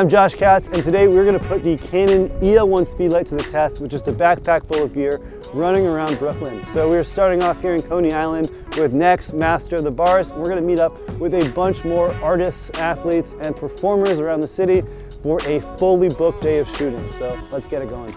I'm Josh Katz, and today we're going to put the Canon EL-1 Speedlite to the test with just a backpack full of gear running around Brooklyn. So we're starting off here in Coney Island with Next, Master of the Bars. We're going to meet up with a bunch more artists, athletes, and performers around the city for a fully booked day of shooting. So let's get it going.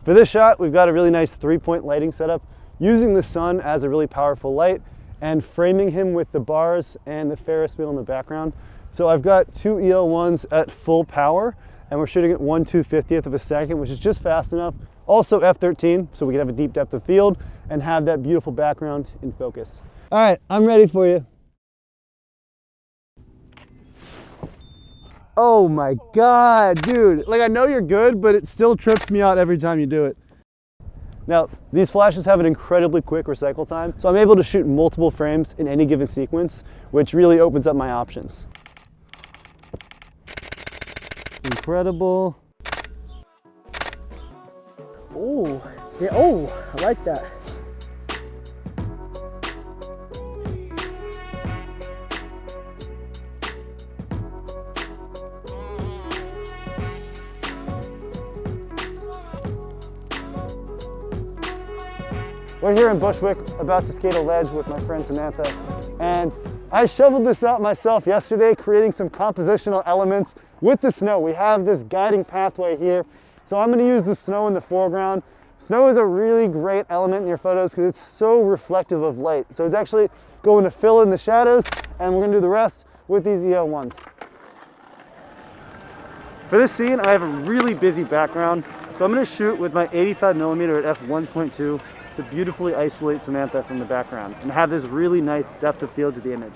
For this shot, we've got a really nice three-point lighting setup, using the sun as a really powerful light and framing him with the bars and the Ferris wheel in the background. So I've got two EL-1s at full power, and we're shooting at 1/250th of a second, which is just fast enough. Also f/13, so we can have a deep depth of field and have that beautiful background in focus. All right, I'm ready for you. Oh my God, dude. Like, I know you're good, but it still trips me out every time you do it. Now, these flashes have an incredibly quick recycle time, so I'm able to shoot multiple frames in any given sequence, which really opens up my options. Incredible. Oh, yeah, oh, I like that. We're here in Bushwick, about to skate a ledge with my friend Samantha, and I shoveled this out myself yesterday, creating some compositional elements with the snow. We have this guiding pathway here, so I'm going to use the snow in the foreground. Snow is a really great element in your photos because it's so reflective of light. So it's actually going to fill in the shadows, and we're going to do the rest with these EL-1s. For this scene, I have a really busy background, so I'm going to shoot with my 85mm at f1.2 to beautifully isolate Samantha from the background and have this really nice depth of field to the image.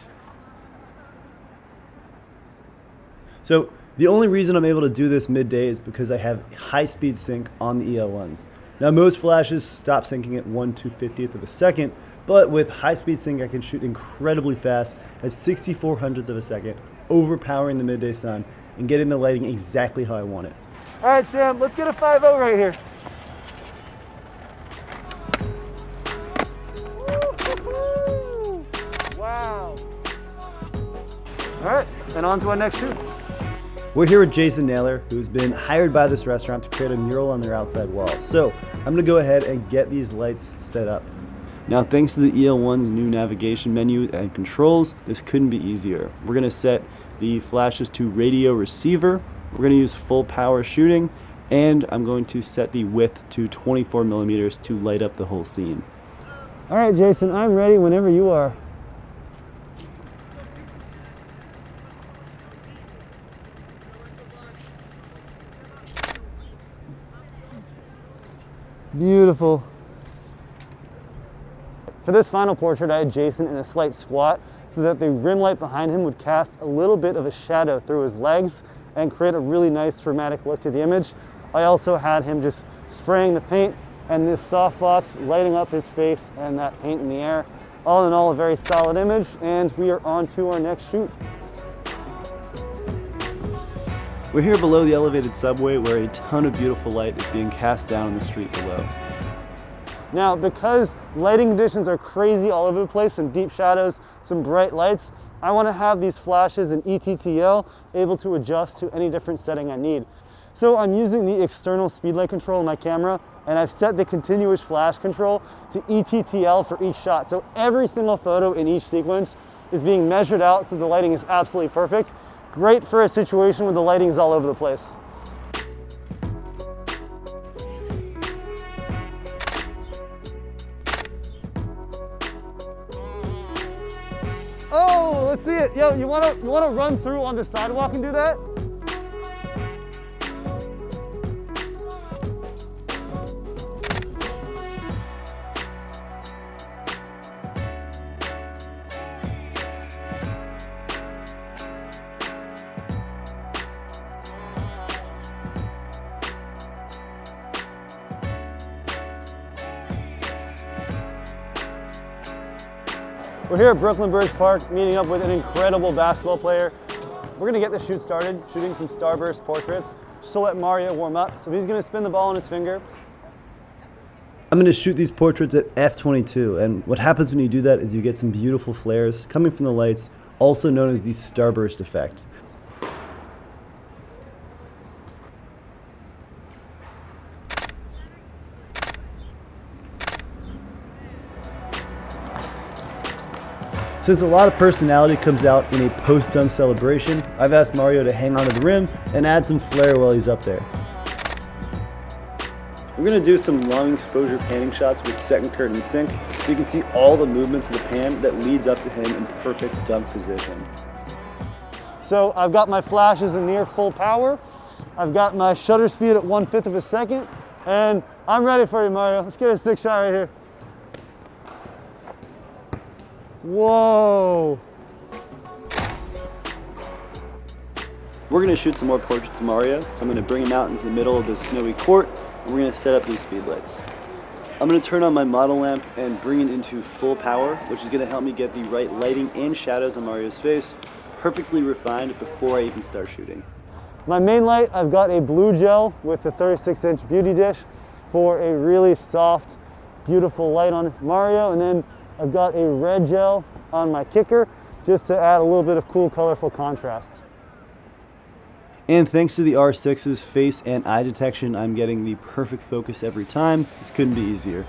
So the only reason I'm able to do this midday is because I have high speed sync on the EL-1s. Now most flashes stop syncing at 1/250th of a second, but with high speed sync I can shoot incredibly fast at 6400th of a second, overpowering the midday sun and getting the lighting exactly how I want it. All right, Sam, let's get a 5-0 right here. Wow. All right, and on to our next shoot. We're here with Jason and Naylor, who's been hired by this restaurant to create a mural on their outside wall. So I'm gonna go ahead and get these lights set up. Now, thanks to the EL-1's new navigation menu and controls, this couldn't be easier. We're gonna set the flashes to radio receiver. We're gonna use full power shooting, and I'm going to set the width to 24mm to light up the whole scene. All right, Jason, I'm ready whenever you are. Beautiful. For this final portrait, I had Jason in a slight squat so that the rim light behind him would cast a little bit of a shadow through his legs and create a really nice dramatic look to the image. I also had him just spraying the paint and this softbox lighting up his face and that paint in the air. All in all, a very solid image, and we are on to our next shoot. We're here below the elevated subway where a ton of beautiful light is being cast down on the street below. Now, because lighting conditions are crazy all over the place, some deep shadows, some bright lights, I want to have these flashes in ETTL able to adjust to any different setting I need. So I'm using the external speedlight control on my camera, and I've set the continuous flash control to ETTL for each shot. So every single photo in each sequence is being measured out so the lighting is absolutely perfect. Great for a situation where the lighting is all over the place. Oh, let's see it. Yo, you wanna run through on the sidewalk and do that? We're here at Brooklyn Bridge Park, meeting up with an incredible basketball player. We're gonna get the shoot started, shooting some starburst portraits, just to let Mario warm up. So he's gonna spin the ball on his finger. I'm gonna shoot these portraits at f/22, and what happens when you do that is you get some beautiful flares coming from the lights, also known as the starburst effect. Since a lot of personality comes out in a post-dunk celebration, I've asked Mario to hang onto the rim and add some flair while he's up there. We're going to do some long exposure panning shots with second curtain sync so you can see all the movements of the pan that leads up to him in perfect dunk position. So I've got my flashes in near full power. I've got my shutter speed at 1/5 of a second, and I'm ready for you, Mario. Let's get a stick shot right here. Whoa. We're going to shoot some more portraits of Mario, so I'm going to bring him out into the middle of this snowy court, and we're going to set up these speedlights. I'm going to turn on my model lamp and bring it into full power, which is going to help me get the right lighting and shadows on Mario's face perfectly refined before I even start shooting. My main light, I've got a blue gel with the 36-inch beauty dish for a really soft, beautiful light on Mario, and then I've got a red gel on my kicker just to add a little bit of cool, colorful contrast. And thanks to the R6's face and eye detection, I'm getting the perfect focus every time. This couldn't be easier.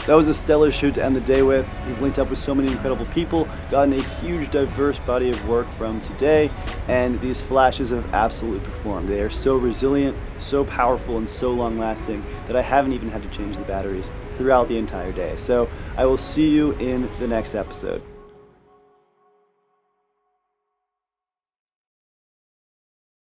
That was a stellar shoot to end the day with. We've linked up with so many incredible people, gotten a huge diverse body of work from today, and these flashes have absolutely performed. They are so resilient, so powerful, and so long lasting that I haven't even had to change the batteries throughout the entire day. So I will see you in the next episode.